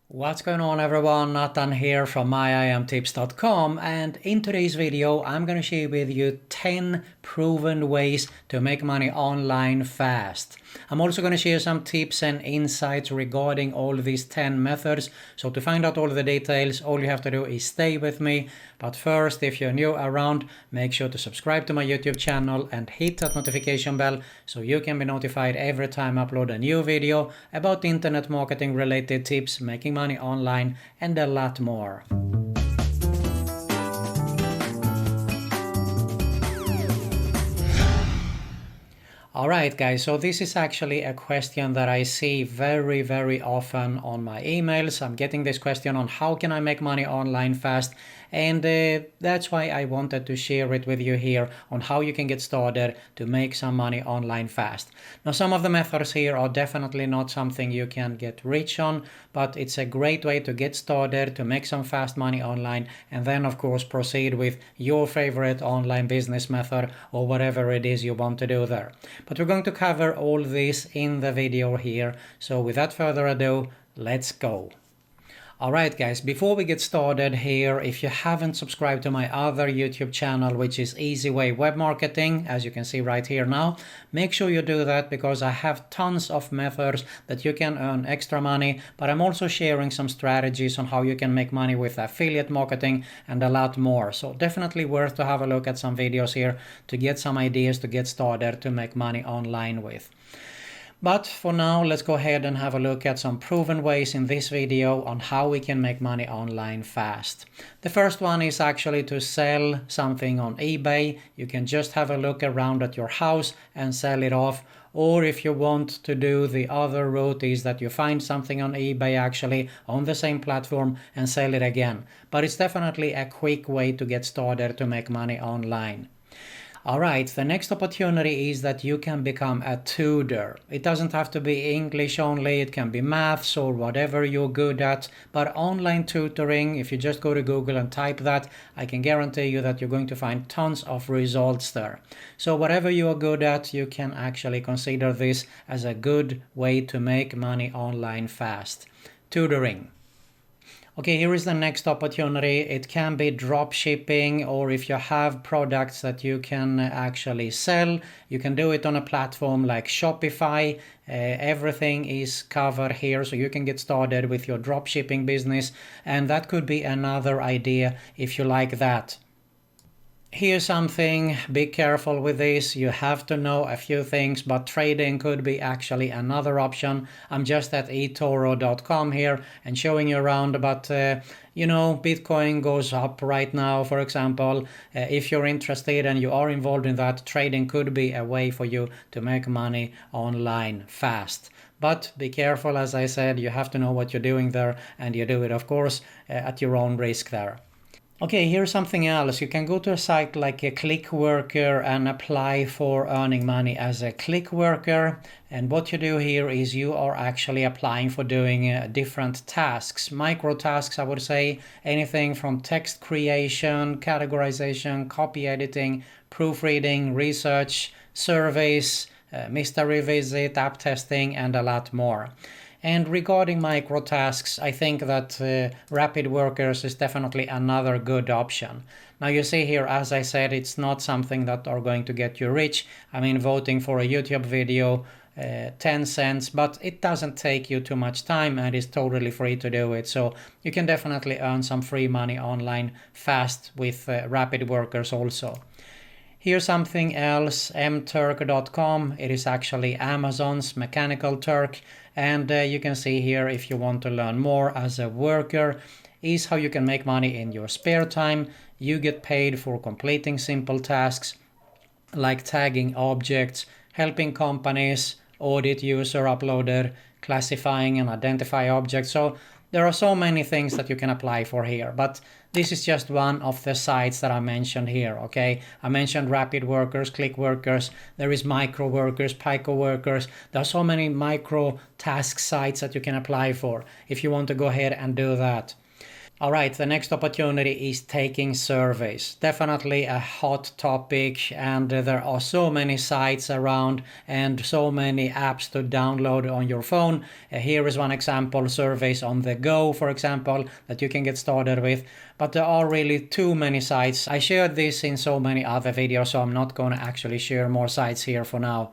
What's going on everyone, Nathan here from myimtips.com, and in today's video I'm going to share with you 10 proven ways to make money online fast. I'm also going to share some tips and insights regarding all these 10 methods, so to find out all the details all you have to do is stay with me. But first, if you're new around, make sure to subscribe to my YouTube channel and hit that notification bell so you can be notified every time I upload a new video about internet marketing related tips, making money online, and a lot more. Alright guys, so this is actually a question that I see very often on my emails. I'm getting this question on how can I make money online fast, and that's why I wanted to share it with you here on how you can get started to make some money online fast. Now some of the methods here are definitely not something you can get rich on, but it's a great way to get started to make some fast money online, and then of course proceed with your favorite online business method or whatever it is you want to do there. But we're going to cover all this in the video here, so without further ado, let's go. Alright guys, before we get started here, if you haven't subscribed to my other YouTube channel, which is Easy Way Web Marketing, as you can see right here now, make sure you do that because I have tons of methods that you can earn extra money, but I'm also sharing some strategies on how you can make money with affiliate marketing and a lot more. So definitely worth to have a look at some videos here to get some ideas to get started to make money online with. But for now, let's go ahead and have a look at some proven ways in this video on how we can make money online fast. The first one is actually to sell something on eBay. You can just have a look around at your house and sell it off. Or if you want to do the other route is that you find something on eBay actually on the same platform and sell it again. But it's definitely a quick way to get started to make money online. Alright, the next opportunity is that you can become a tutor. It doesn't have to be English only, it can be maths or whatever you're good at, but online tutoring, if you just go to Google and type that, I can guarantee you that you're going to find tons of results there. So whatever you are good at, you can actually consider this as a good way to make money online fast. Tutoring. Okay, here is the next opportunity. It can be drop shipping, or if you have products that you can actually sell, you can do it on a platform like Shopify. Everything is covered here, so you can get started with your drop shipping business, and that could be another idea if you like that. Here's something, be careful with this, you have to know a few things, but trading could be actually another option. I'm just at eToro.com here and showing you around, but you know, Bitcoin goes up right now, for example. If you're interested and you are involved in that, trading could be a way for you to make money online fast. But be careful, as I said, you have to know what you're doing there, and you do it, of course, at your own risk there. Okay, here's something else. You can go to a site like a click worker and apply for earning money as a click worker. And what you do here is you are actually applying for doing different tasks, micro tasks, I would say, anything from text creation, categorization, copy editing, proofreading, research, surveys, mystery visit, app testing, and a lot more. And regarding micro tasks, I think that Rapid Workers is definitely another good option. Now you see here, as I said, it's not something that are going to get you rich. I mean, voting for a YouTube video, 10 cents, but it doesn't take you too much time and it's totally free to do it. So you can definitely earn some free money online fast with Rapid Workers also. Here's something else, mturk.com. It is actually Amazon's Mechanical Turk, and you can see here, if you want to learn more as a worker, is how you can make money in your spare time. You get paid for completing simple tasks like tagging objects, helping companies audit user uploaded, classifying and identify objects. So there are so many things that you can apply for here, but this is just one of the sites that I mentioned here, okay? I mentioned Rapid Workers, Click Workers, there is Micro Workers, Pico Workers. There are so many micro task sites that you can apply for if you want to go ahead and do that. All right, the next opportunity is taking surveys. Definitely a hot topic, and there are so many sites around and so many apps to download on your phone. Here is one example, surveys on the go, for example, that you can get started with. But there are really too many sites. I shared this in so many other videos, so I'm not going to actually share more sites here for now.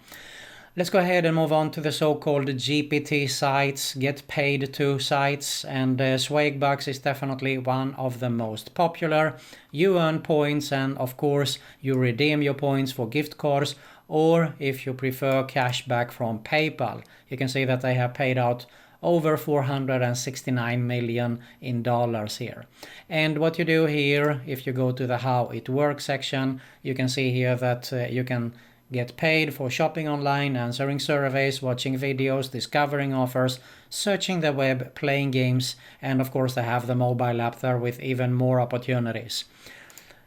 Let's go ahead and move on to the so-called GPT sites, get paid to sites, and Swagbucks is definitely one of the most popular. You earn points, and of course you redeem your points for gift cards, or if you prefer cash back from PayPal. You can see that they have paid out over 469 million in dollars here. And what you do here, if you go to the how it works section, you can see here that you can get paid for shopping online, answering surveys, watching videos, discovering offers, searching the web, playing games, and of course they have the mobile app there with even more opportunities.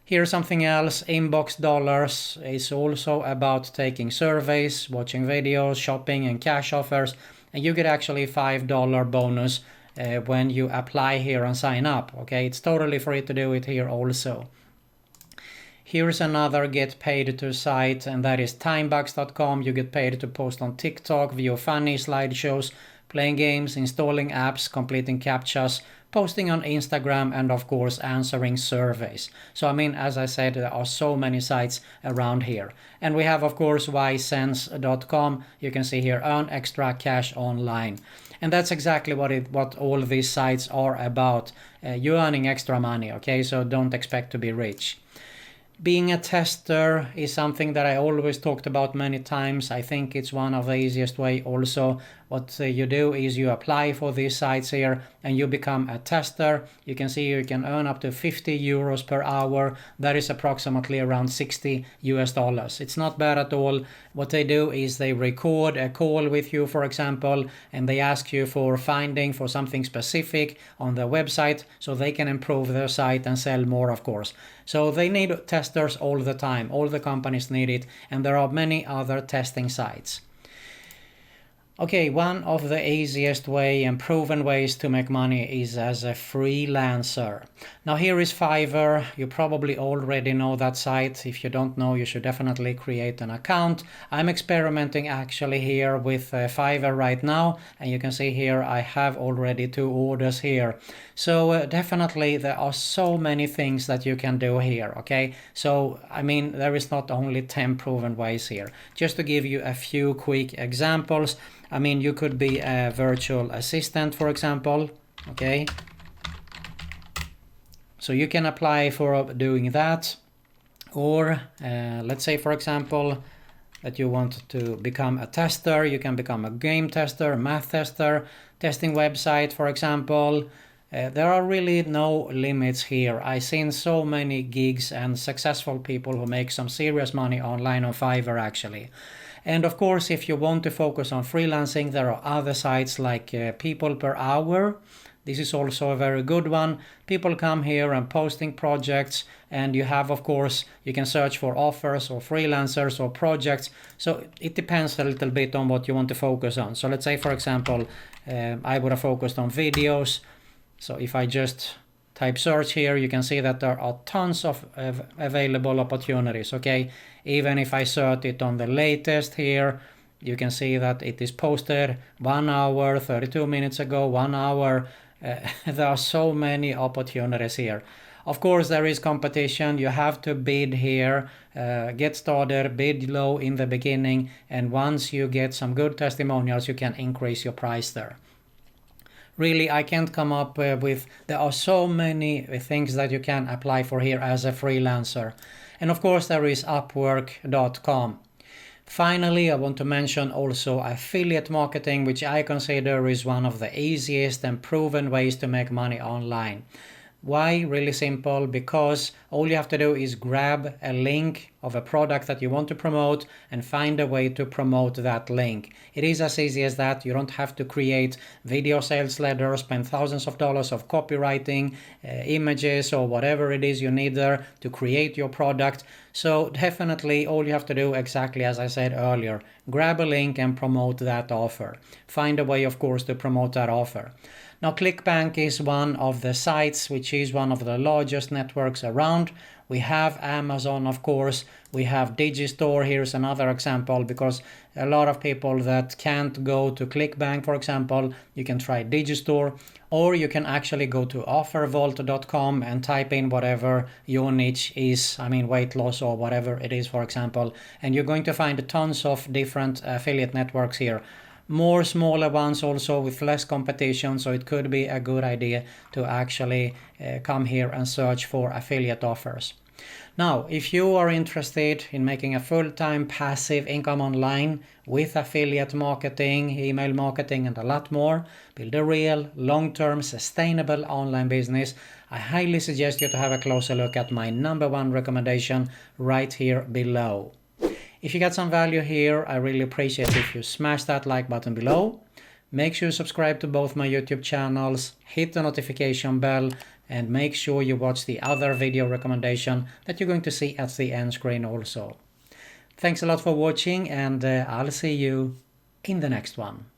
Here's something else, Inbox Dollars is also about taking surveys, watching videos, shopping and cash offers, and you get actually $5 bonus when you apply here and sign up. Okay, it's totally free to do it here also. Here's another get paid to site, and that is timebox.com. You get paid to post on TikTok, view funny slideshows, playing games, installing apps, completing captchas, posting on Instagram, and of course answering surveys. So I mean, as I said, there are so many sites around here. And we have of course ysense.com. You can see here, earn extra cash online. And that's exactly what all these sites are about. You're earning extra money, okay? So don't expect to be rich. Being a tester is something that I always talked about many times. I think it's one of the easiest way also. What you do is you apply for these sites here and you become a tester. You can see you can earn up to 50 euros per hour. That is approximately around 60 US dollars. It's not bad at all. What they do is they record a call with you, for example, and they ask you for finding for something specific on their website so they can improve their site and sell more, of course. So they need testers all the time. All the companies need it, and there are many other testing sites. Okay, one of the easiest way and proven ways to make money is as a freelancer. Now here is Fiverr. You probably already know that site. If you don't know, you should definitely create an account. I'm experimenting actually here with Fiverr right now, and you can see here I have already 2 orders here. So definitely there are so many things that you can do here, okay? So I mean, there is not only 10 proven ways here. Just to give you a few quick examples, I mean, you could be a virtual assistant, for example, okay? So you can apply for doing that. Or let's say, for example, that you want to become a tester. You can become a game tester, a math tester, testing website, for example. There are really no limits here. I've seen so many gigs and successful people who make some serious money online on Fiverr actually. And of course, if you want to focus on freelancing, there are other sites like People Per Hour. This is also a very good one. People come here and posting projects, and you have, of course, you can search for offers or freelancers or projects. So it depends a little bit on what you want to focus on. So let's say, for example, I would have focused on videos. So if I just type search here, you can see that there are tons of available opportunities, okay? Even if I search it on the latest here, you can see that it is posted 1 hour, 32 minutes ago, 1 hour. There are so many opportunities here. Of course, there is competition. You have to bid here, get started, bid low in the beginning, and once you get some good testimonials, you can increase your price there. Really, I can't come up with, there are so many things that you can apply for here as a freelancer. And of course, there is Upwork.com. Finally, I want to mention also affiliate marketing, which I consider is one of the easiest and proven ways to make money online. Why? Really simple, because all you have to do is grab a link of a product that you want to promote and find a way to promote that link. It is as easy as that. You don't have to create video sales letters, spend thousands of dollars of copywriting, images, or whatever it is you need there to create your product. So definitely all you have to do, exactly as I said earlier, grab a link and promote that offer. Find a way, of course, to promote that offer. Now, ClickBank is one of the sites, which is one of the largest networks around. We have Amazon, of course. We have Digistore. Here's another example, because a lot of people that can't go to ClickBank, for example, you can try Digistore, or you can actually go to offervault.com and type in whatever your niche is. I mean, weight loss or whatever it is, for example. And you're going to find tons of different affiliate networks here. More smaller ones also with less competition, so it could be a good idea to actually come here and search for affiliate offers. Now, if you are interested in making a full-time passive income online with affiliate marketing, email marketing, and a lot more, build a real, long-term, sustainable online business, I highly suggest you to have a closer look at my #1 recommendation right here below. If you got some value here, I really appreciate if you smash that like button below. Make sure you subscribe to both my YouTube channels, hit the notification bell, and make sure you watch the other video recommendation that you're going to see at the end screen also. Thanks a lot for watching, and I'll see you in the next one.